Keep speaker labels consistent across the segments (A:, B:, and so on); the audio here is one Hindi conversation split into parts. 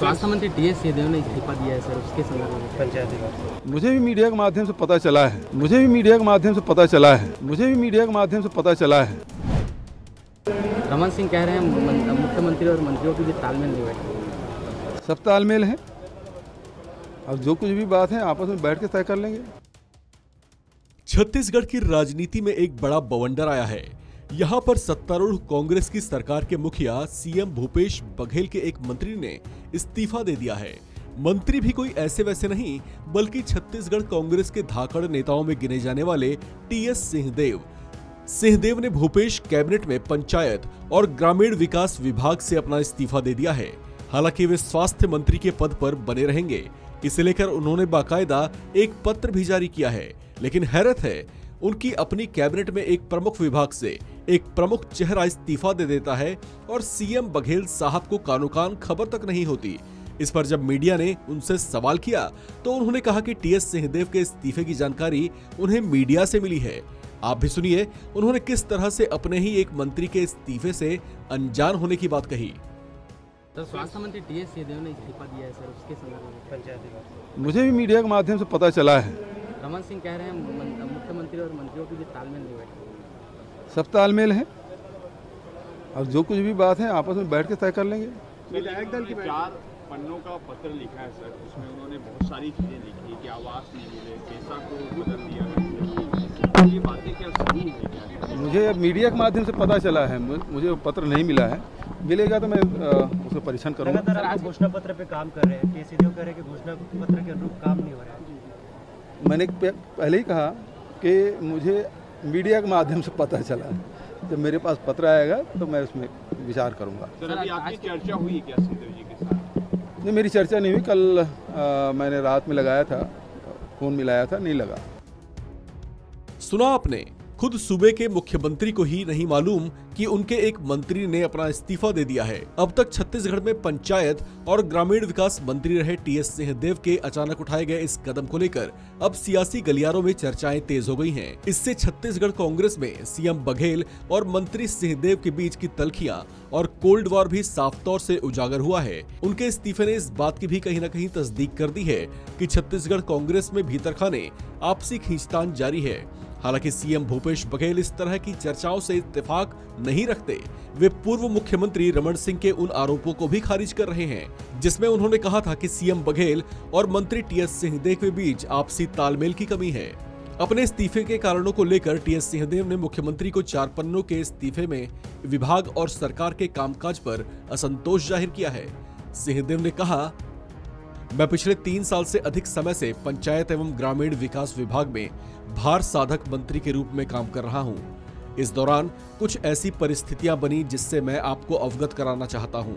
A: स्वास्थ्य मंत्री टीएस सिंहदेव ने इस्तीफा दिया है सर, उसके संदर्भ में पंचायती
B: मुझे भी मीडिया के माध्यम से पता चला है।
A: रमन सिंह कह रहे हैं मुख्यमंत्री और मंत्रियों के बीच तालमेल नहीं बैठा।
B: सब तालमेल है, अब जो कुछ भी बात है आपस में बैठ के तय कर लेंगे।
C: छत्तीसगढ़ की राजनीति में एक बड़ा बवंडर आया है। यहाँ पर सत्तारूढ़ कांग्रेस की सरकार के मुखिया सीएम भूपेश बघेल के एक मंत्री ने इस्तीफा दे दिया है। मंत्री भी कोई ऐसे वैसे नहीं, बल्कि छत्तीसगढ़ कांग्रेस के धाकड़ नेताओं में गिने जाने वाले टीएस सिंहदेव ने भूपेश कैबिनेट में पंचायत और ग्रामीण विकास विभाग से अपना इस्तीफा दे दिया है। हालांकि वे स्वास्थ्य मंत्री के पद पर बने रहेंगे, इसे लेकर उन्होंने बाकायदा एक पत्र भी जारी किया है। लेकिन हैरत है, उनकी अपनी कैबिनेट में एक प्रमुख विभाग से एक प्रमुख चेहरा इस्तीफा दे देता है और सीएम बघेल साहब को कानो कान खबर तक नहीं होती। इस पर जब मीडिया ने उनसे सवाल किया तो उन्होंने कहा कि टीएस सिंहदेव के इस्तीफे की जानकारी उन्हें मीडिया से मिली है। आप भी सुनिए उन्होंने किस तरह से अपने ही एक मंत्री के इस्तीफे से अनजान होने की बात कही।
A: तो स्वास्थ्य मंत्री टीएस सिंहदेव ने इस्तीफा दिया है सर, उसके संदर्भ में पंचायती
B: मुझे भी मीडिया के माध्यम से पता चला है।
A: रमन सिंह कह रहे हैं मुख्यमंत्री और मंत्रियों के बीच तालमेल नहीं बैठा।
B: सब तालमेल है, अब जो कुछ भी बात है आपस में बैठ के तय कर लेंगे।
D: विधायक दल की 4 पन्नों का पत्र लिखा है सर, उसमें उन्होंने बहुत सारी चीजें लिखी कि आवास नहीं मिले, पैसा को बदल दिया, ये बातें क्या सही है क्या?
B: मुझे अब मीडिया के माध्यम से पता चला है, मुझे वो पत्र नहीं मिला है। मिलेगा तो मैं उसका परीक्षण करूंगा।
E: लगातार आप घोषणा पत्र पे काम कर रहे हैं, टीएस सिंहदेव कह रहे हैं कि घोषणा पत्र के अनुरूप काम नहीं हो रहा है।
B: मैंने पहले ही कहा कि मुझे मीडिया के माध्यम से पता चला, जब मेरे पास पत्र आएगा तो मैं उसमें विचार करूंगा।
D: सर अभी आपकी चर्चा हुई क्या सिंहदेव जी के साथ?
B: नहीं, मेरी चर्चा नहीं हुई। कल मैंने रात में लगाया था, फोन मिलाया था, नहीं लगा।
C: सुना आपने, खुद सूबे के मुख्यमंत्री को ही नहीं मालूम कि उनके एक मंत्री ने अपना इस्तीफा दे दिया है। अब तक छत्तीसगढ़ में पंचायत और ग्रामीण विकास मंत्री रहे टीएस सिंहदेव के अचानक उठाए गए इस कदम को लेकर अब सियासी गलियारों में चर्चाएं तेज हो गई हैं। इससे छत्तीसगढ़ कांग्रेस में सीएम बघेल और मंत्री सिंहदेव के बीच की तल्खियां और कोल्ड वॉर भी साफ तौर से उजागर हुआ है। उनके इस्तीफे ने इस बात की भी कहीं न कहीं तस्दीक कर दी है कि छत्तीसगढ़ कांग्रेस में भीतर खाने आपसी खींचतान जारी है। हालांकि सीएम भूपेश बघेल इस तरह की चर्चाओं से इत्तेफाक नहीं रखते। वे पूर्व मुख्यमंत्री रमन सिंह के उन आरोपों को भी खारिज कर रहे हैं, जिसमें उन्होंने कहा था कि सीएम बघेल और मंत्री टीएस सिंहदेव के बीच आपसी तालमेल की कमी है। अपने इस्तीफे के कारणों को लेकर टीएस सिंहदेव ने मुख्यमंत्री को 4 पन्नों के इस्तीफे में विभाग और सरकार के कामकाज पर असंतोष जाहिर किया है। सिंहदेव ने कहा, मैं पिछले 3 साल से अधिक समय से पंचायत एवं ग्रामीण विकास विभाग में भार साधक मंत्री के रूप में काम कर रहा हूं। इस दौरान कुछ ऐसी परिस्थितियां बनी जिससे मैं आपको अवगत कराना चाहता हूं।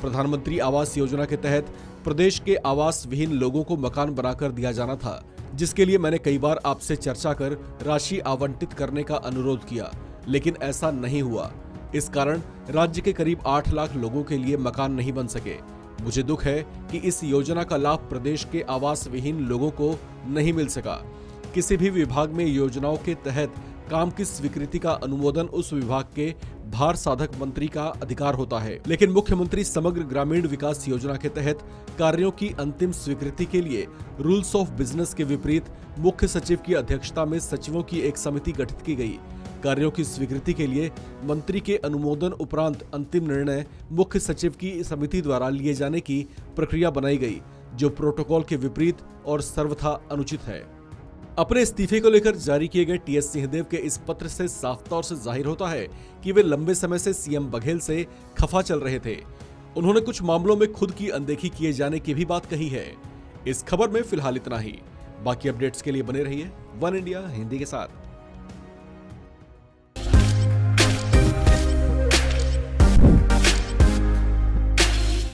C: प्रधानमंत्री आवास योजना के तहत प्रदेश के आवास विहीन लोगों को मकान बनाकर दिया जाना था, जिसके लिए मैंने कई बार आपसे चर्चा कर राशि आवंटित करने का अनुरोध किया, लेकिन ऐसा नहीं हुआ। इस कारण राज्य के करीब 8 लाख लोगों के लिए मकान नहीं बन सके। मुझे दुख है कि इस योजना का लाभ प्रदेश के आवास विहीन लोगों को नहीं मिल सका। किसी भी विभाग में योजनाओं के तहत काम की स्वीकृति का अनुमोदन उस विभाग के भार साधक मंत्री का अधिकार होता है, लेकिन मुख्यमंत्री समग्र ग्रामीण विकास योजना के तहत कार्यों की अंतिम स्वीकृति के लिए रूल्स ऑफ बिजनेस के विपरीत मुख्य सचिव की अध्यक्षता में सचिवों की एक समिति गठित की गई। कार्यों की स्वीकृति के लिए मंत्री के अनुमोदन उपरांत अंतिम निर्णय मुख्य सचिव की समिति द्वारा लिए जाने की प्रक्रिया बनाई गई, जो प्रोटोकॉल के विपरीत और सर्वथा अनुचित है। अपने इस्तीफे को लेकर जारी किए गए टीएस सिंहदेव के इस पत्र से साफ तौर से जाहिर होता है कि वे लंबे समय से सीएम बघेल से खफा चल रहे थे। उन्होंने कुछ मामलों में खुद की अनदेखी किए जाने की भी बात कही है। इस खबर में फिलहाल इतना ही। बाकी अपडेट्स के लिए बने रहिए वन इंडिया हिंदी के साथ।